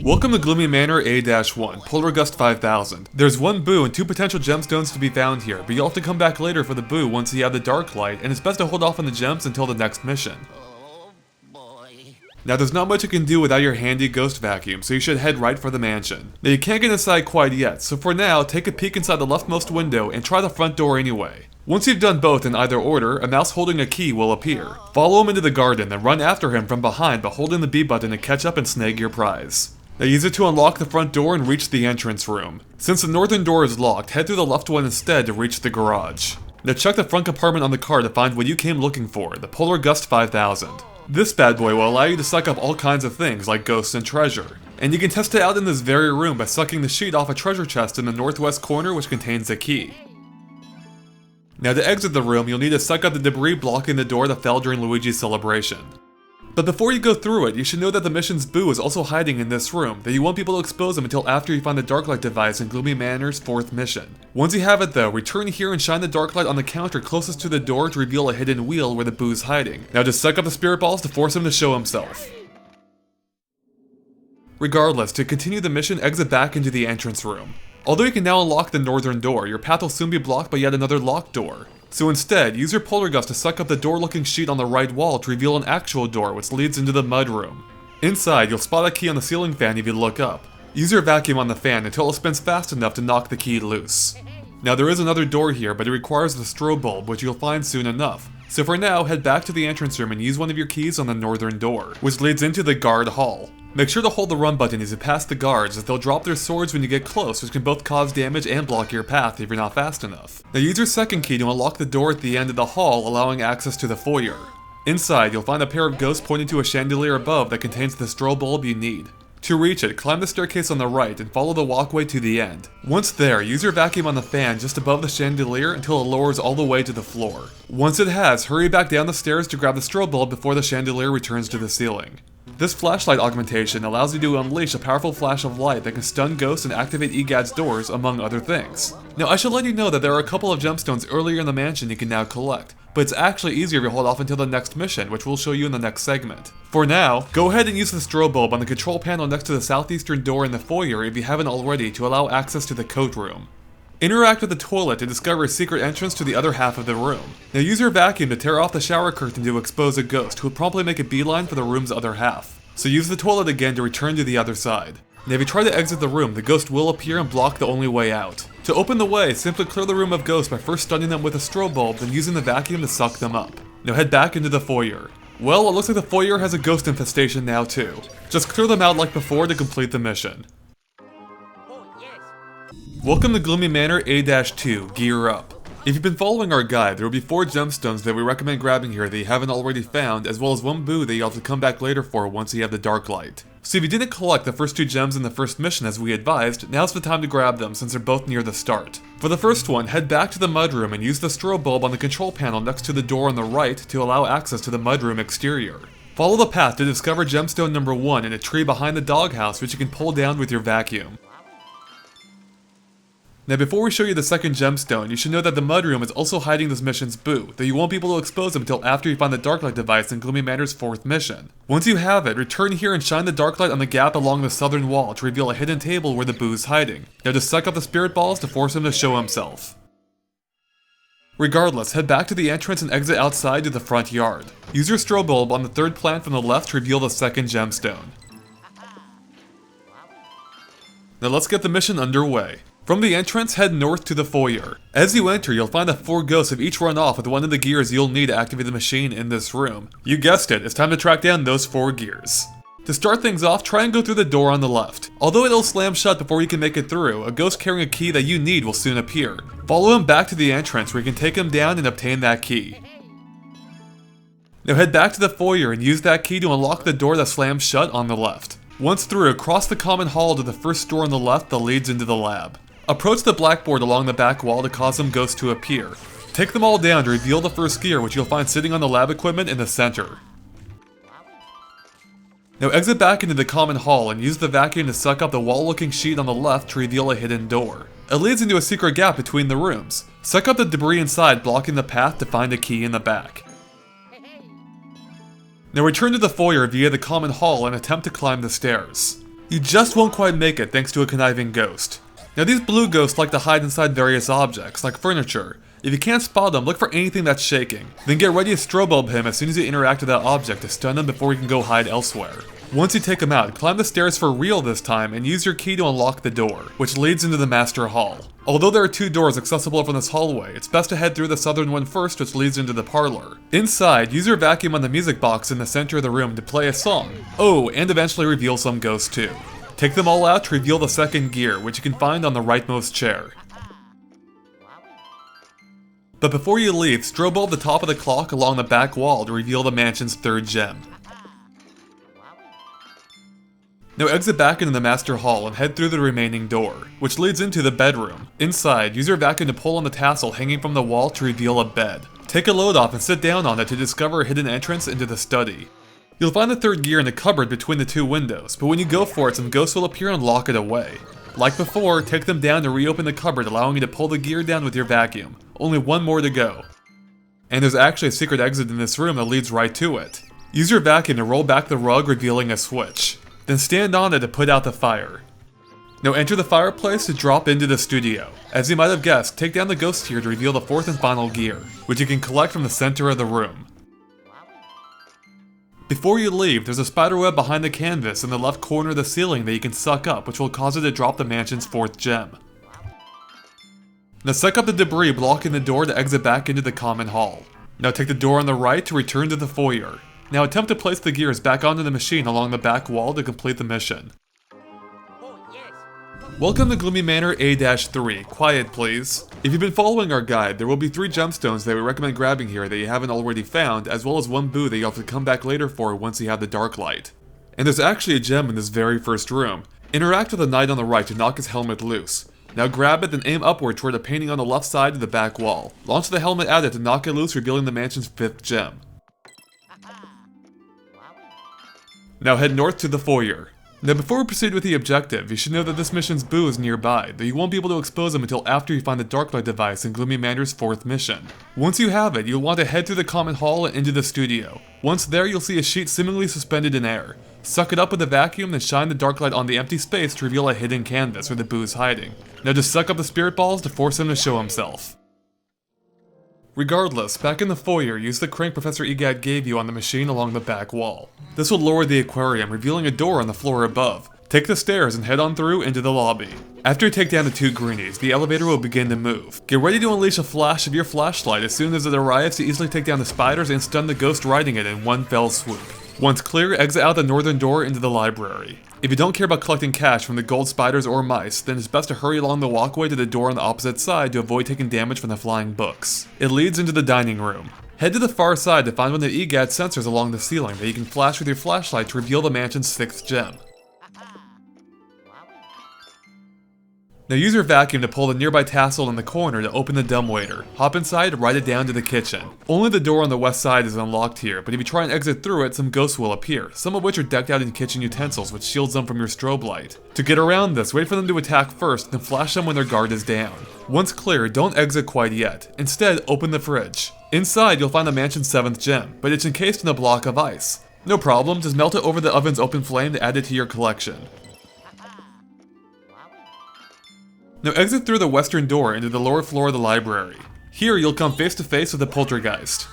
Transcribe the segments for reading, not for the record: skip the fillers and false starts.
Welcome to Gloomy Manor A-1, Poltergust 5000. There's one boo and two potential gemstones to be found here, but you'll have to come back later for the boo once you have the dark light, and it's best to hold off on the gems until the next mission. Now there's not much you can do without your handy ghost vacuum, so you should head right for the mansion. Now you can't get inside quite yet, so for now, take a peek inside the leftmost window and try the front door anyway. Once you've done both in either order, a mouse holding a key will appear. Follow him into the garden, then run after him from behind by holding the B button to catch up and snag your prize. Now use it to unlock the front door and reach the entrance room. Since the northern door is locked, head through the left one instead to reach the garage. Now check the front compartment on the car to find what you came looking for, the Poltergust 5000. This bad boy will allow you to suck up all kinds of things like ghosts and treasure. And you can test it out in this very room by sucking the sheet off a treasure chest in the northwest corner which contains a key. Now to exit the room, you'll need to suck up the debris blocking the door that fell during Luigi's celebration. But before you go through it, you should know that the mission's boo is also hiding in this room, that you won't be able to expose him until after you find the Darklight device in Gloomy Manor's 4th mission. Once you have it though, return here and shine the Darklight on the counter closest to the door to reveal a hidden wheel where the boo's hiding. Now just suck up the spirit balls to force him to show himself. Regardless, to continue the mission, exit back into the entrance room. Although you can now unlock the northern door, your path will soon be blocked by yet another locked door. So instead, use your poltergust to suck up the door-looking sheet on the right wall to reveal an actual door which leads into the Mudroom. Inside, you'll spot a key on the ceiling fan if you look up. Use your vacuum on the fan until it spins fast enough to knock the key loose. Now there is another door here, but it requires the strobe bulb, which you'll find soon enough. So for now, head back to the entrance room and use one of your keys on the northern door, which leads into the guard hall. Make sure to hold the run button as you pass the guards, as they'll drop their swords when you get close, which can both cause damage and block your path if you're not fast enough. Now use your second key to unlock the door at the end of the hall, allowing access to the foyer. Inside, you'll find a pair of ghosts pointing to a chandelier above that contains the strobe bulb you need. To reach it, climb the staircase on the right and follow the walkway to the end. Once there, use your vacuum on the fan just above the chandelier until it lowers all the way to the floor. Once it has, hurry back down the stairs to grab the strobe bulb before the chandelier returns to the ceiling. This flashlight augmentation allows you to unleash a powerful flash of light that can stun ghosts and activate EGAD's doors, among other things. Now I should let you know that there are a couple of gemstones earlier in the mansion you can now collect, but it's actually easier if you hold off until the next mission, which we'll show you in the next segment. For now, go ahead and use the strobe bulb on the control panel next to the southeastern door in the foyer if you haven't already to allow access to the coat room. Interact with the toilet to discover a secret entrance to the other half of the room. Now use your vacuum to tear off the shower curtain to expose a ghost who will promptly make a beeline for the room's other half. So use the toilet again to return to the other side. Now if you try to exit the room, the ghost will appear and block the only way out. To open the way, simply clear the room of ghosts by first stunning them with a strobe bulb, then using the vacuum to suck them up. Now head back into the foyer. Well, it looks like the foyer has a ghost infestation now too. Just clear them out like before to complete the mission. Welcome to Gloomy Manor A-2, Gear Up. If you've been following our guide, there will be 4 gemstones that we recommend grabbing here that you haven't already found, as well as one boo that you'll have to come back later for once you have the dark light. So if you didn't collect the first 2 gems in the first mission as we advised, now's the time to grab them since they're both near the start. For the first one, head back to the mudroom and use the strobe bulb on the control panel next to the door on the right to allow access to the mudroom exterior. Follow the path to discover gemstone number 1 in a tree behind the doghouse, which you can pull down with your vacuum. Now before we show you the second gemstone, you should know that the Mudroom is also hiding this mission's boo, though you won't be able to expose him until after you find the Darklight device in Gloomy Manor's 4th mission. Once you have it, return here and shine the Darklight on the gap along the southern wall to reveal a hidden table where the boo's hiding. Now just suck up the spirit balls to force him to show himself. Regardless, head back to the entrance and exit outside to the front yard. Use your strobe bulb on the 3rd plant from the left to reveal the second gemstone. Now let's get the mission underway. From the entrance, head north to the foyer. As you enter, you'll find that 4 ghosts have each run off with one of the gears you'll need to activate the machine in this room. You guessed it, it's time to track down those 4 gears. To start things off, try and go through the door on the left. Although it'll slam shut before you can make it through, a ghost carrying a key that you need will soon appear. Follow him back to the entrance where you can take him down and obtain that key. Now head back to the foyer and use that key to unlock the door that slams shut on the left. Once through, cross the common hall to the first door on the left that leads into the lab. Approach the blackboard along the back wall to cause some ghosts to appear. Take them all down to reveal the first gear, which you'll find sitting on the lab equipment in the center. Now exit back into the common hall and use the vacuum to suck up the wall-looking sheet on the left to reveal a hidden door. It leads into a secret gap between the rooms. Suck up the debris inside, blocking the path to find a key in the back. Now return to the foyer via the common hall and attempt to climb the stairs. You just won't quite make it thanks to a conniving ghost. Now these blue ghosts like to hide inside various objects, like furniture. If you can't spot them, look for anything that's shaking. Then get ready to strobe bulb him as soon as you interact with that object to stun him before he can go hide elsewhere. Once you take him out, climb the stairs for real this time and use your key to unlock the door, which leads into the master hall. Although there are 2 doors accessible from this hallway, it's best to head through the southern one first, which leads into the parlor. Inside, use your vacuum on the music box in the center of the room to play a song. Oh, and eventually reveal some ghosts too. Take them all out to reveal the second gear, which you can find on the rightmost chair. But before you leave, strobe bulb the top of the clock along the back wall to reveal the mansion's 3rd gem. Now exit back into the master hall and head through the remaining door, which leads into the bedroom. Inside, use your vacuum to pull on the tassel hanging from the wall to reveal a bed. Take a load off and sit down on it to discover a hidden entrance into the study. You'll find the 3rd gear in the cupboard between the 2 windows, but when you go for it, some ghosts will appear and lock it away. Like before, take them down to reopen the cupboard, allowing you to pull the gear down with your vacuum. Only 1 more to go. And there's actually a secret exit in this room that leads right to it. Use your vacuum to roll back the rug, revealing a switch. Then stand on it to put out the fire. Now enter the fireplace to drop into the studio. As you might have guessed, take down the ghost here to reveal the 4th and final gear, which you can collect from the center of the room. Before you leave, there's a spiderweb behind the canvas in the left corner of the ceiling that you can suck up, which will cause it to drop the mansion's 4th gem. Now suck up the debris blocking the door to exit back into the common hall. Now take the door on the right to return to the foyer. Now attempt to place the gears back onto the machine along the back wall to complete the mission. Welcome to Gloomy Manor A-3, quiet please. If you've been following our guide, there will be 3 gemstones that we recommend grabbing here that you haven't already found, as well as 1 boo that you'll have to come back later for once you have the dark light. And there's actually a gem in this very first room. Interact with the knight on the right to knock his helmet loose. Now grab it, then aim upward toward a painting on the left side of the back wall. Launch the helmet at it to knock it loose, revealing the mansion's 5th gem. Now head north to the foyer. Now before we proceed with the objective, you should know that this mission's boo is nearby, though you won't be able to expose him until after you find the Darklight device in Gloomy Manor's 4th mission. Once you have it, you'll want to head through the common hall and into the studio. Once there, you'll see a sheet seemingly suspended in air. Suck it up with a vacuum, then shine the Darklight on the empty space to reveal a hidden canvas where the boo is hiding. Now just suck up the spirit balls to force him to show himself. Regardless, back in the foyer, use the crank Professor Egad gave you on the machine along the back wall. This will lower the aquarium, revealing a door on the floor above. Take the stairs and head on through into the lobby. After you take down the 2 greenies, the elevator will begin to move. Get ready to unleash a flash of your flashlight as soon as it arrives to easily take down the spiders and stun the ghost riding it in one fell swoop. Once clear, exit out the northern door into the library. If you don't care about collecting cash from the gold spiders or mice, then it's best to hurry along the walkway to the door on the opposite side to avoid taking damage from the flying books. It leads into the dining room. Head to the far side to find one of the EGAD sensors along the ceiling that you can flash with your flashlight to reveal the mansion's 6th gem. Now use your vacuum to pull the nearby tassel in the corner to open the dumbwaiter. Hop inside and ride it down to the kitchen. Only the door on the west side is unlocked here, but if you try and exit through it, some ghosts will appear, some of which are decked out in kitchen utensils, which shields them from your strobe light. To get around this, wait for them to attack first, then flash them when their guard is down. Once clear, don't exit quite yet. Instead, open the fridge. Inside, you'll find the mansion's 7th gem, but it's encased in a block of ice. No problem, just melt it over the oven's open flame to add it to your collection. Now exit through the western door into the lower floor of the library. Here you'll come face to face with the poltergeist.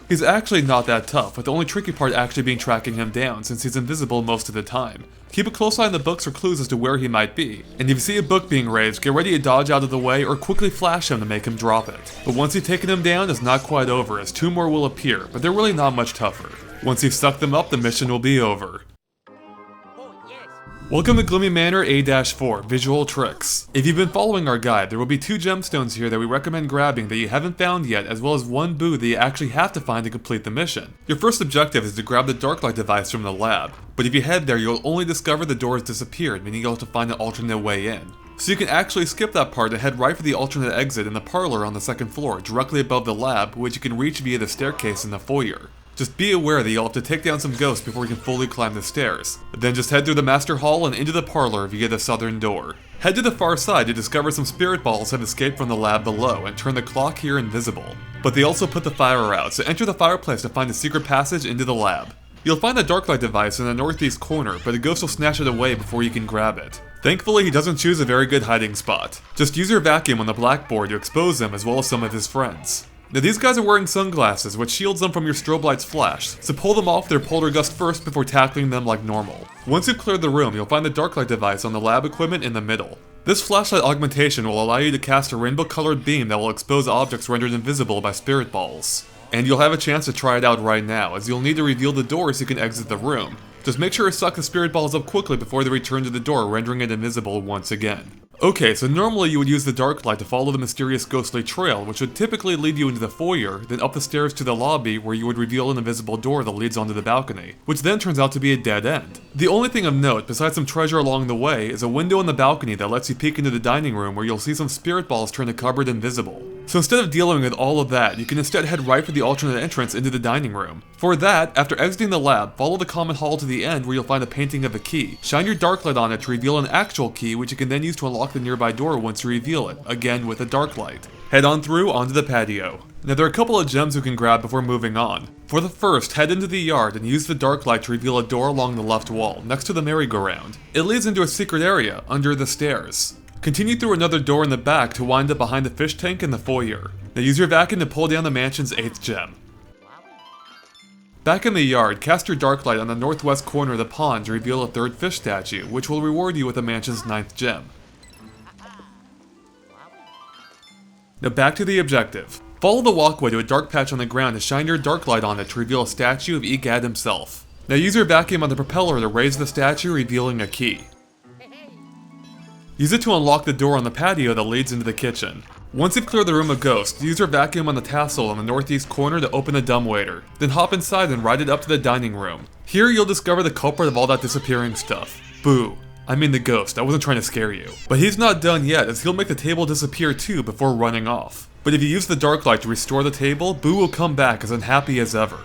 He's actually not that tough, with the only tricky part actually being tracking him down since he's invisible most of the time. Keep a close eye on the books for clues as to where he might be, and if you see a book being raised, get ready to dodge out of the way or quickly flash him to make him drop it. But once you've taken him down, it's not quite over as 2 more will appear, but they're really not much tougher. Once you've sucked them up, the mission will be over. Welcome to Gloomy Manor A-4, Visual Tricks. If you've been following our guide, there will be 2 gemstones here that we recommend grabbing that you haven't found yet, as well as 1 boo that you actually have to find to complete the mission. Your first objective is to grab the Darklight device from the lab, but if you head there, you'll only discover the door has disappeared, meaning you'll have to find an alternate way in. So you can actually skip that part and head right for the alternate exit in the parlor on the 2nd floor, directly above the lab, which you can reach via the staircase in the foyer. Just be aware that you'll have to take down some ghosts before you can fully climb the stairs. Then just head through the master hall and into the parlor via the southern door. Head to the far side to discover some spirit balls have escaped from the lab below and turn the clock here invisible. But they also put the fire out, so enter the fireplace to find a secret passage into the lab. You'll find the Darklight device in the northeast corner, but the ghost will snatch it away before you can grab it. Thankfully, he doesn't choose a very good hiding spot. Just use your vacuum on the blackboard to expose him as well as some of his friends. Now these guys are wearing sunglasses, which shields them from your strobe light's flash, so pull them off their poltergust first before tackling them like normal. Once you've cleared the room, you'll find the Darklight device on the lab equipment in the middle. This flashlight augmentation will allow you to cast a rainbow-colored beam that will expose objects rendered invisible by spirit balls. And you'll have a chance to try it out right now, as you'll need to reveal the door so you can exit the room. Just make sure to suck the spirit balls up quickly before they return to the door, rendering it invisible once again. Okay, so normally you would use the Darklight to follow the mysterious ghostly trail, which would typically lead you into the foyer, then up the stairs to the lobby where you would reveal an invisible door that leads onto the balcony, which then turns out to be a dead end. The only thing of note, besides some treasure along the way, is a window in the balcony that lets you peek into the dining room where you'll see some spirit balls turn the cupboard invisible. So instead of dealing with all of that, you can instead head right for the alternate entrance into the dining room. For that, after exiting the lab, follow the common hall to the end where you'll find a painting of a key. Shine your Darklight on it to reveal an actual key, which you can then use to unlock the nearby door once you reveal it, again with a Darklight. Head on through onto the patio. Now there are a couple of gems you can grab before moving on. For the first, head into the yard and use the Darklight to reveal a door along the left wall, next to the merry-go-round. It leads into a secret area, under the stairs. Continue through another door in the back to wind up behind the fish tank in the foyer. Now use your vacuum to pull down the mansion's 8th gem. Back in the yard, cast your Darklight on the northwest corner of the pond to reveal a 3rd fish statue, which will reward you with the mansion's 9th gem. Now back to the objective. Follow the walkway to a dark patch on the ground and shine your Darklight on it to reveal a statue of Egad himself. Now use your vacuum on the propeller to raise the statue, revealing a key. Use it to unlock the door on the patio that leads into the kitchen. Once you've cleared the room of ghosts, use your vacuum on the tassel in the northeast corner to open the dumbwaiter. Then hop inside and ride it up to the dining room. Here you'll discover the culprit of all that disappearing stuff. Boo. I mean the ghost, I wasn't trying to scare you. But he's not done yet, as he'll make the table disappear too before running off. But if you use the Darklight to restore the table, Boo will come back as unhappy as ever.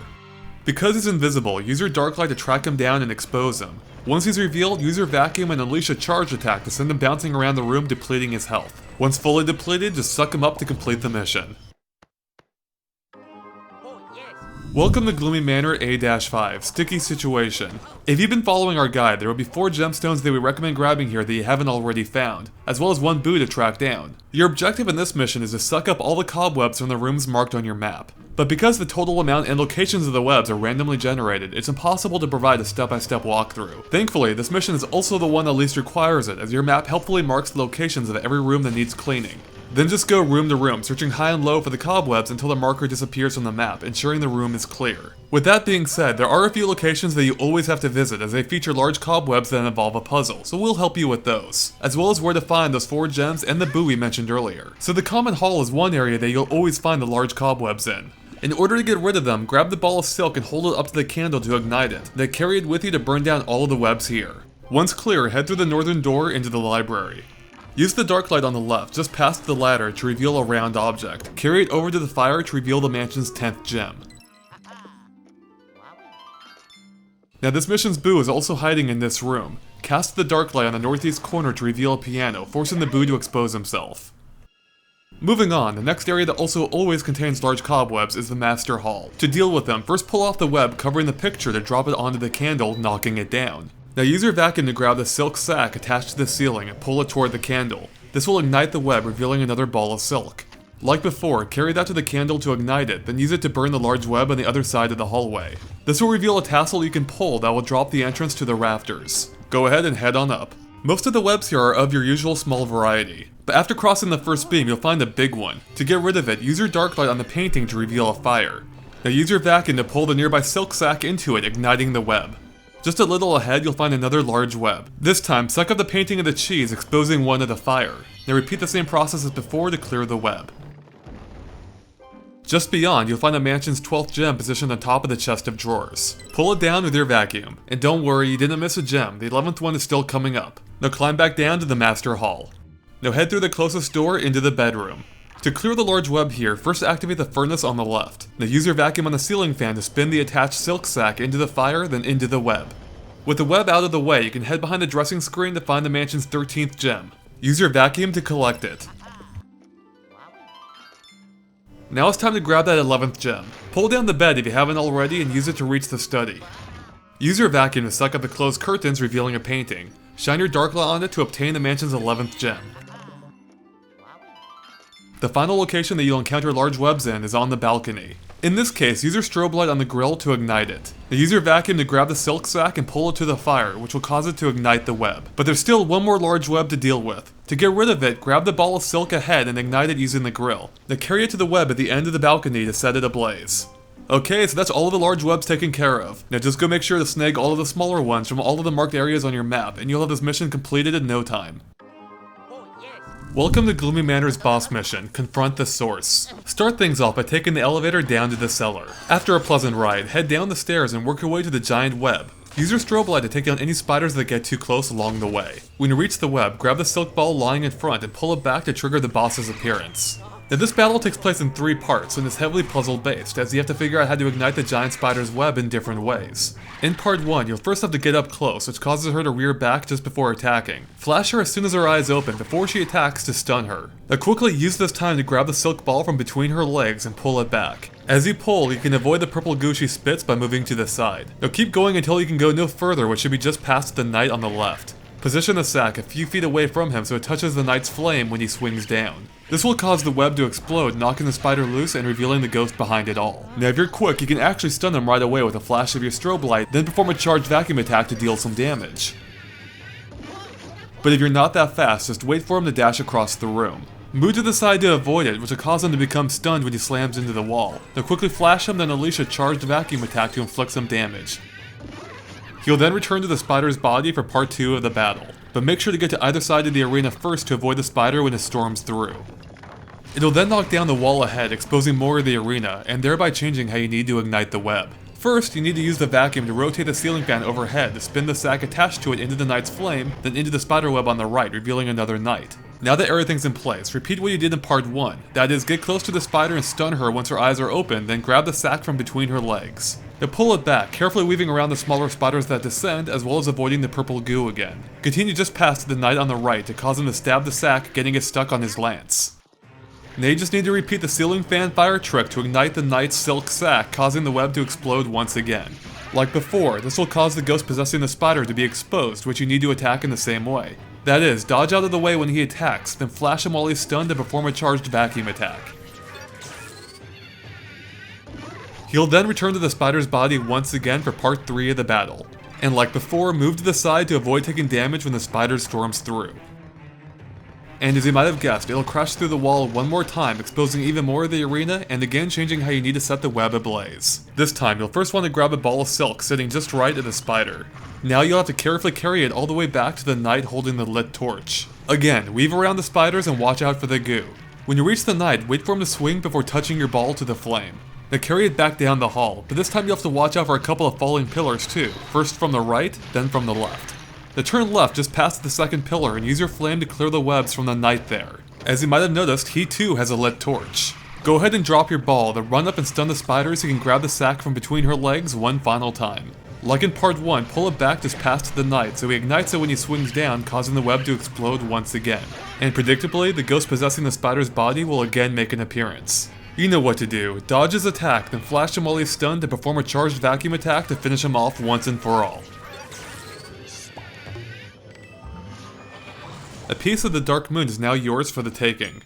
Because he's invisible, use your Darklight to track him down and expose him. Once he's revealed, use your vacuum and unleash a charge attack to send him bouncing around the room, depleting his health. Once fully depleted, just suck him up to complete the mission. Welcome to Gloomy Manor A-5, Sticky Situation. If you've been following our guide, there will be 4 gemstones that we recommend grabbing here that you haven't already found, as well as 1 Boo to track down. Your objective in this mission is to suck up all the cobwebs from the rooms marked on your map. But because the total amount and locations of the webs are randomly generated, it's impossible to provide a step-by-step walkthrough. Thankfully, this mission is also the one that least requires it, as your map helpfully marks the locations of every room that needs cleaning. Then just go room to room, searching high and low for the cobwebs until the marker disappears from the map, ensuring the room is clear. With that being said, there are a few locations that you always have to visit, as they feature large cobwebs that involve a puzzle, so we'll help you with those, as well as where to find those 4 gems and the Boo we mentioned earlier. So the common hall is one area that you'll always find the large cobwebs in. In order to get rid of them, grab the ball of silk and hold it up to the candle to ignite it, then carry it with you to burn down all of the webs here. Once clear, head through the northern door into the library. Use the Darklight on the left, just past the ladder, to reveal a round object. Carry it over to the fire to reveal the mansion's 10th gem. Now this mission's Boo is also hiding in this room. Cast the Darklight on the northeast corner to reveal a piano, forcing the Boo to expose himself. Moving on, the next area that also always contains large cobwebs is the Master Hall. To deal with them, first pull off the web covering the picture to drop it onto the candle, knocking it down. Now use your vacuum to grab the silk sack attached to the ceiling and pull it toward the candle. This will ignite the web, revealing another ball of silk. Like before, carry that to the candle to ignite it, then use it to burn the large web on the other side of the hallway. This will reveal a tassel you can pull that will drop the entrance to the rafters. Go ahead and head on up. Most of the webs here are of your usual small variety, but after crossing the first beam you'll find a big one. To get rid of it, use your Darklight on the painting to reveal a fire. Now use your vacuum to pull the nearby silk sack into it, igniting the web. Just a little ahead, you'll find another large web. This time, suck up the painting of the cheese, exposing one of the fire. Now repeat the same process as before to clear the web. Just beyond, you'll find the mansion's 12th gem positioned on top of the chest of drawers. Pull it down with your vacuum. And don't worry, you didn't miss a gem, the 11th one is still coming up. Now climb back down to the Master Hall. Now head through the closest door into the bedroom. To clear the large web here, first activate the furnace on the left. Now use your vacuum on the ceiling fan to spin the attached silk sack into the fire, then into the web. With the web out of the way, you can head behind the dressing screen to find the mansion's 13th gem. Use your vacuum to collect it. Now it's time to grab that 11th gem. Pull down the bed if you haven't already and use it to reach the study. Use your vacuum to suck up the closed curtains, revealing a painting. Shine your dark light on it to obtain the mansion's 11th gem. The final location that you'll encounter large webs in is on the balcony. In this case, use your strobe light on the grill to ignite it. Now use your vacuum to grab the silk sack and pull it to the fire, which will cause it to ignite the web. But there's still one more large web to deal with. To get rid of it, grab the ball of silk ahead and ignite it using the grill. Now carry it to the web at the end of the balcony to set it ablaze. Okay, so that's all of the large webs taken care of. Now just go make sure to snag all of the smaller ones from all of the marked areas on your map, and you'll have this mission completed in no time. Welcome to Gloomy Manor's boss mission, Confront the Source. Start things off by taking the elevator down to the cellar. After a pleasant ride, head down the stairs and work your way to the giant web. Use your strobe light to take down any spiders that get too close along the way. When you reach the web, grab the silk ball lying in front and pull it back to trigger the boss's appearance. Now this battle takes place in 3 parts and is heavily puzzle based, as you have to figure out how to ignite the giant spider's web in different ways. In part 1, you'll first have to get up close, which causes her to rear back just before attacking. Flash her as soon as her eyes open before she attacks to stun her. Now quickly use this time to grab the silk ball from between her legs and pull it back. As you pull, you can avoid the purple goo she spits by moving to the side. Now keep going until you can go no further, which should be just past the knight on the left. Position the sack a few feet away from him so it touches the knight's flame when he swings down. This will cause the web to explode, knocking the spider loose and revealing the ghost behind it all. Now if you're quick, you can actually stun him right away with a flash of your strobe light, then perform a charged vacuum attack to deal some damage. But if you're not that fast, just wait for him to dash across the room. Move to the side to avoid it, which will cause him to become stunned when he slams into the wall. Now quickly flash him, then unleash a charged vacuum attack to inflict some damage. He'll then return to the spider's body for part 2 of the battle, but make sure to get to either side of the arena first to avoid the spider when it storms through. It'll then knock down the wall ahead, exposing more of the arena, and thereby changing how you need to ignite the web. First, you need to use the vacuum to rotate the ceiling fan overhead to spin the sack attached to it into the knight's flame, then into the spider web on the right, revealing another knight. Now that everything's in place, repeat what you did in part 1, that is, get close to the spider and stun her once her eyes are open, then grab the sack from between her legs. Now pull it back, carefully weaving around the smaller spiders that descend, as well as avoiding the purple goo again. Continue just past the knight on the right to cause him to stab the sack, getting it stuck on his lance. Now you just need to repeat the ceiling fan fire trick to ignite the knight's silk sack, causing the web to explode once again. Like before, this will cause the ghost possessing the spider to be exposed, which you need to attack in the same way. That is, dodge out of the way when he attacks, then flash him while he's stunned to perform a charged vacuum attack. He'll then return to the spider's body once again for part 3 of the battle. And like before, move to the side to avoid taking damage when the spider storms through. And as you might have guessed, it'll crash through the wall one more time, exposing even more of the arena, and again changing how you need to set the web ablaze. This time, you'll first want to grab a ball of silk sitting just right at the spider. Now you'll have to carefully carry it all the way back to the knight holding the lit torch. Again, weave around the spiders and watch out for the goo. When you reach the knight, wait for him to swing before touching your ball to the flame. Now carry it back down the hall, but this time you'll have to watch out for a couple of falling pillars too, first from the right, then from the left. Now turn left just past the second pillar and use your flame to clear the webs from the knight there. As you might have noticed, he too has a lit torch. Go ahead and drop your ball, then run up and stun the spider so you can grab the sack from between her legs one final time. Like in part 1, pull it back just past the knight so he ignites it when he swings down, causing the web to explode once again. And predictably, the ghost possessing the spider's body will again make an appearance. You know what to do. Dodge his attack, then flash him while he's stunned to perform a charged vacuum attack to finish him off once and for all. A piece of the Dark Moon is now yours for the taking.